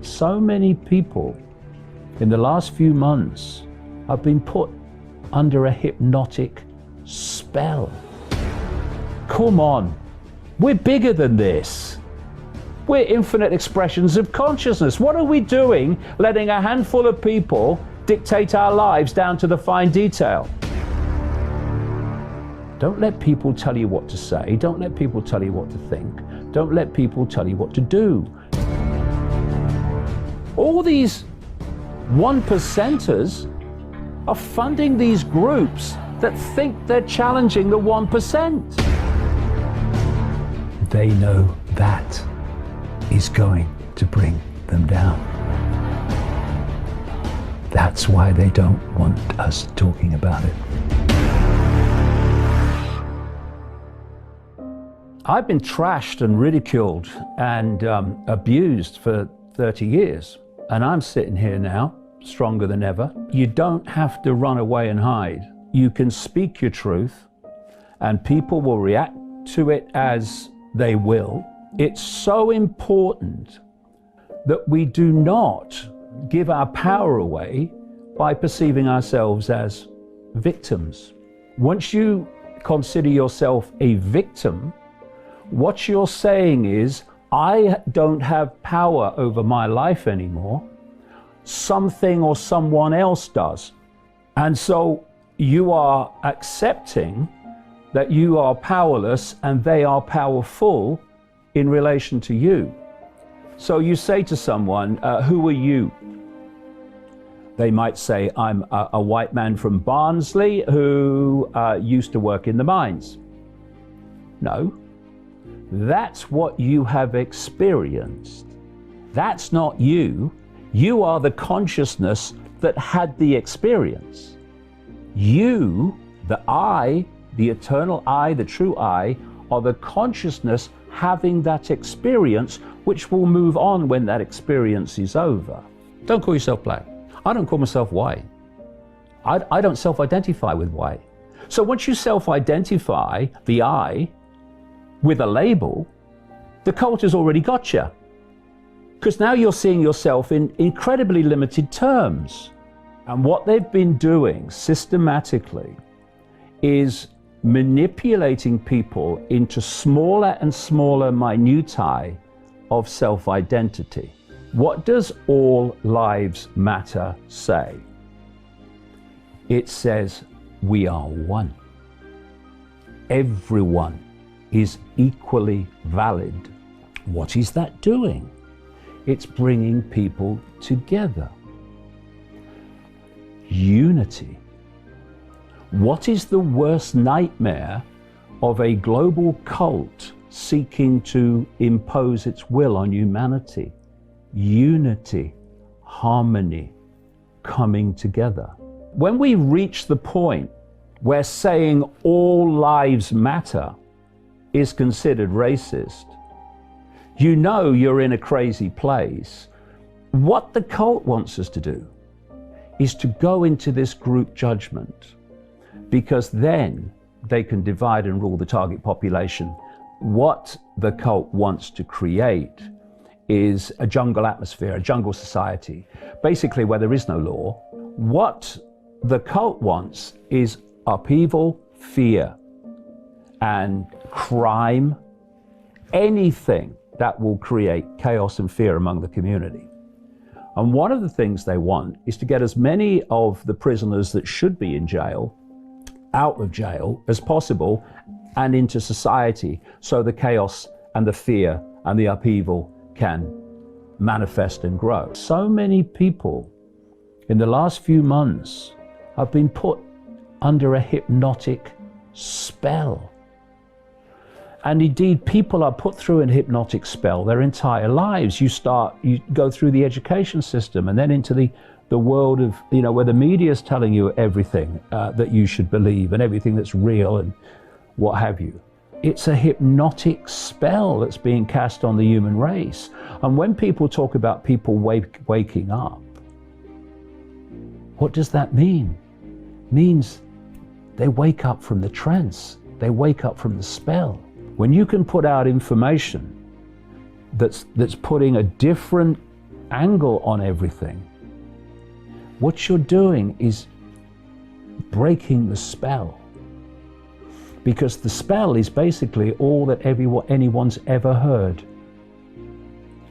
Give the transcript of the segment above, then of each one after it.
So many people in the last few months have been put under a hypnotic spell. Come on, we're bigger than this. We're infinite expressions of consciousness. What are we doing letting a handful of people dictate our lives down to the fine detail? Don't let people tell you what to say. Don't let people tell you what to think. Don't let people tell you what to do. All these 1%ers are funding these groups that think they're challenging the 1%. They know that is going to bring them down. That's why they don't want us talking about it. I've been trashed and ridiculed and abused for 30 years. And I'm sitting here now, stronger than ever. You don't have to run away and hide. You can speak your truth and people will react to it as they will. It's so important that we do not give our power away by perceiving ourselves as victims. Once you consider yourself a victim, what you're saying is, I don't have power over my life anymore. Something or someone else does. And so you are accepting that you are powerless and they are powerful in relation to you. So you say to someone, who are you? They might say, I'm a white man from Barnsley who used to work in the mines. No, that's what you have experienced. That's not you. You are the consciousness that had the experience. You, the I, the eternal I, the true I, are the consciousness having that experience, which will move on when that experience is over. Don't call yourself black. I don't call myself white. I don't self-identify with white. So once you self-identify the I with a label, the cult has already got you. Because now you're seeing yourself in incredibly limited terms. And what they've been doing systematically is manipulating people into smaller and smaller minutiae of self-identity. What does all lives matter say? It says we are one. Everyone is equally valid. What is that doing? It's bringing people together. Unity. What is the worst nightmare of a global cult seeking to impose its will on humanity? Unity, harmony, coming together. When we reach the point where saying all lives matter is considered racist, you know you're in a crazy place. What the cult wants us to do is to go into this group judgment, because then they can divide and rule the target population. What the cult wants to create is a jungle atmosphere, a jungle society, basically where there is no law. What the cult wants is upheaval, fear, and crime, anything that will create chaos and fear among the community. And one of the things they want is to get as many of the prisoners that should be in jail out of jail as possible and into society, so the chaos and the fear and the upheaval can manifest and grow. So many people in the last few months have been put under a hypnotic spell. And indeed, people are put through a hypnotic spell their entire lives. You go through the education system and then into the world of, where the media is telling you everything that you should believe and everything that's real and what have you. It's a hypnotic spell that's being cast on the human race. And when people talk about people waking up, what does that mean? It means they wake up from the trance. They wake up from the spell. When you can put out information that's putting a different angle on everything, what you're doing is breaking the spell. Because the spell is basically all that anyone's ever heard.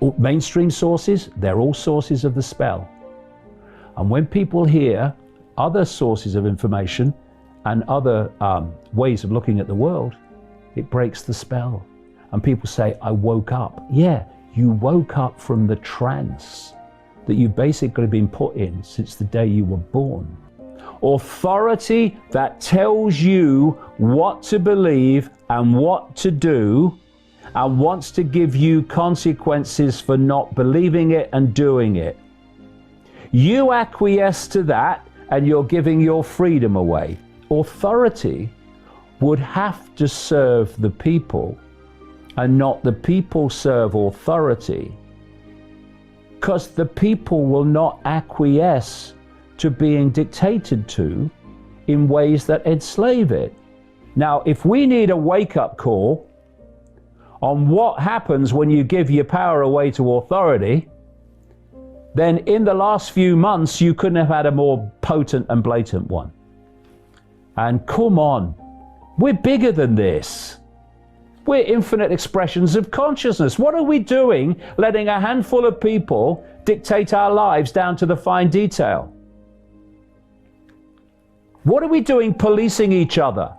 All mainstream sources, they're all sources of the spell. And when people hear other sources of information and other ways of looking at the world, it breaks the spell. And people say, I woke up. Yeah, you woke up from the trance that you've basically been put in since the day you were born. Authority that tells you what to believe and what to do and wants to give you consequences for not believing it and doing it. You acquiesce to that and you're giving your freedom away. Authority would have to serve the people and not the people serve authority, because the people will not acquiesce to being dictated to in ways that enslave it. Now, if we need a wake-up call on what happens when you give your power away to authority, then in the last few months you couldn't have had a more potent and blatant one. And come on, we're bigger than this. We're infinite expressions of consciousness. What are we doing letting a handful of people dictate our lives down to the fine detail? What are we doing policing each other?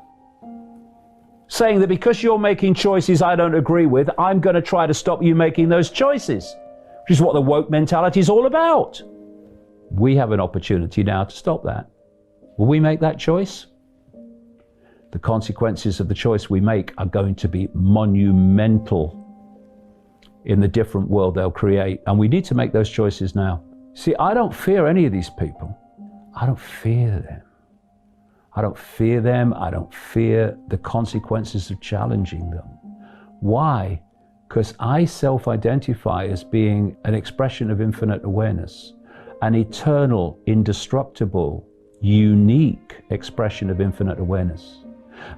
Saying that because you're making choices I don't agree with, I'm going to try to stop you making those choices, which is what the woke mentality is all about. We have an opportunity now to stop that. Will we make that choice? The consequences of the choice we make are going to be monumental in the different world they'll create, and we need to make those choices now. See, I don't fear any of these people. I don't fear them. I don't fear them. I don't fear the consequences of challenging them. Why? Because I self-identify as being an expression of infinite awareness, an eternal, indestructible, unique expression of infinite awareness.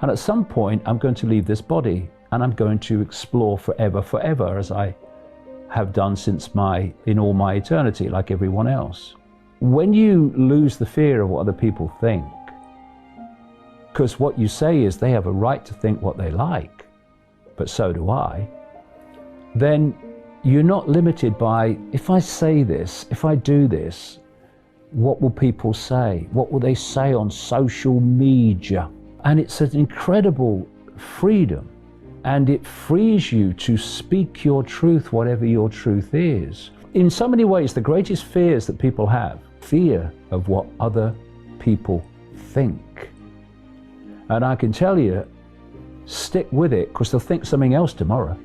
And at some point, I'm going to leave this body and I'm going to explore forever, as I have done in all my eternity, like everyone else. When you lose the fear of what other people think, because what you say is they have a right to think what they like, but so do I, then you're not limited by, if I say this, if I do this, what will people say? What will they say on social media? And it's an incredible freedom, and it frees you to speak your truth, whatever your truth is. In so many ways, the greatest fears that people have, fear of what other people think. And I can tell you, stick with it, because they'll think something else tomorrow.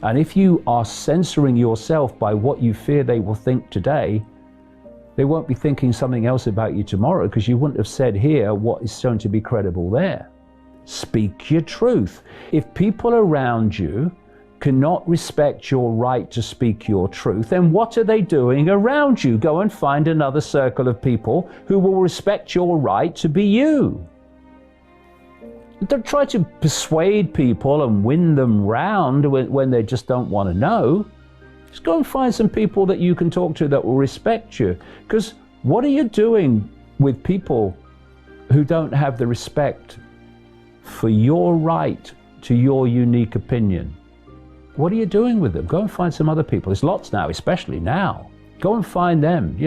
And if you are censoring yourself by what you fear they will think today, they won't be thinking something else about you tomorrow, because you wouldn't have said here what is shown to be credible there. Speak your truth. If people around you cannot respect your right to speak your truth, then what are they doing around you? Go and find another circle of people who will respect your right to be you. Don't try to persuade people and win them round when they just don't want to know. Just go and find some people that you can talk to that will respect you. Because what are you doing with people who don't have the respect for your right to your unique opinion? What are you doing with them? Go and find some other people. There's lots now, especially now. Go and find them,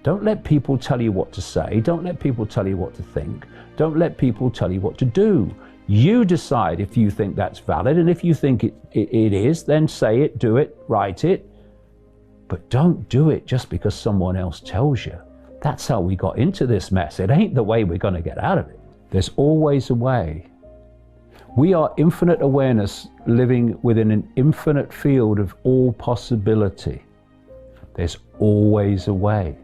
Don't let people tell you what to say. Don't let people tell you what to think. Don't let people tell you what to do. You decide if you think that's valid, and if you think it is, then say it, do it, write it. But don't do it just because someone else tells you. That's how we got into this mess. It ain't the way we're going to get out of it. There's always a way. We are infinite awareness living within an infinite field of all possibility. There's always a way.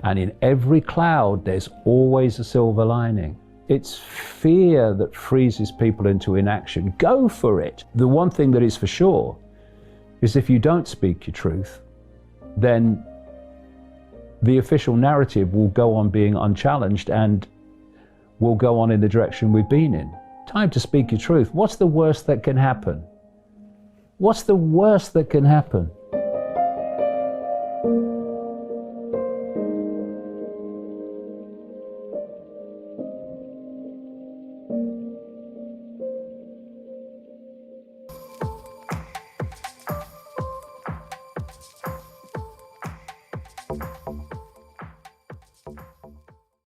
And in every cloud, there's always a silver lining. It's fear that freezes people into inaction. Go for it. The one thing that is for sure is if you don't speak your truth, then the official narrative will go on being unchallenged and will go on in the direction we've been in. Time to speak your truth. What's the worst that can happen? What's the worst that can happen?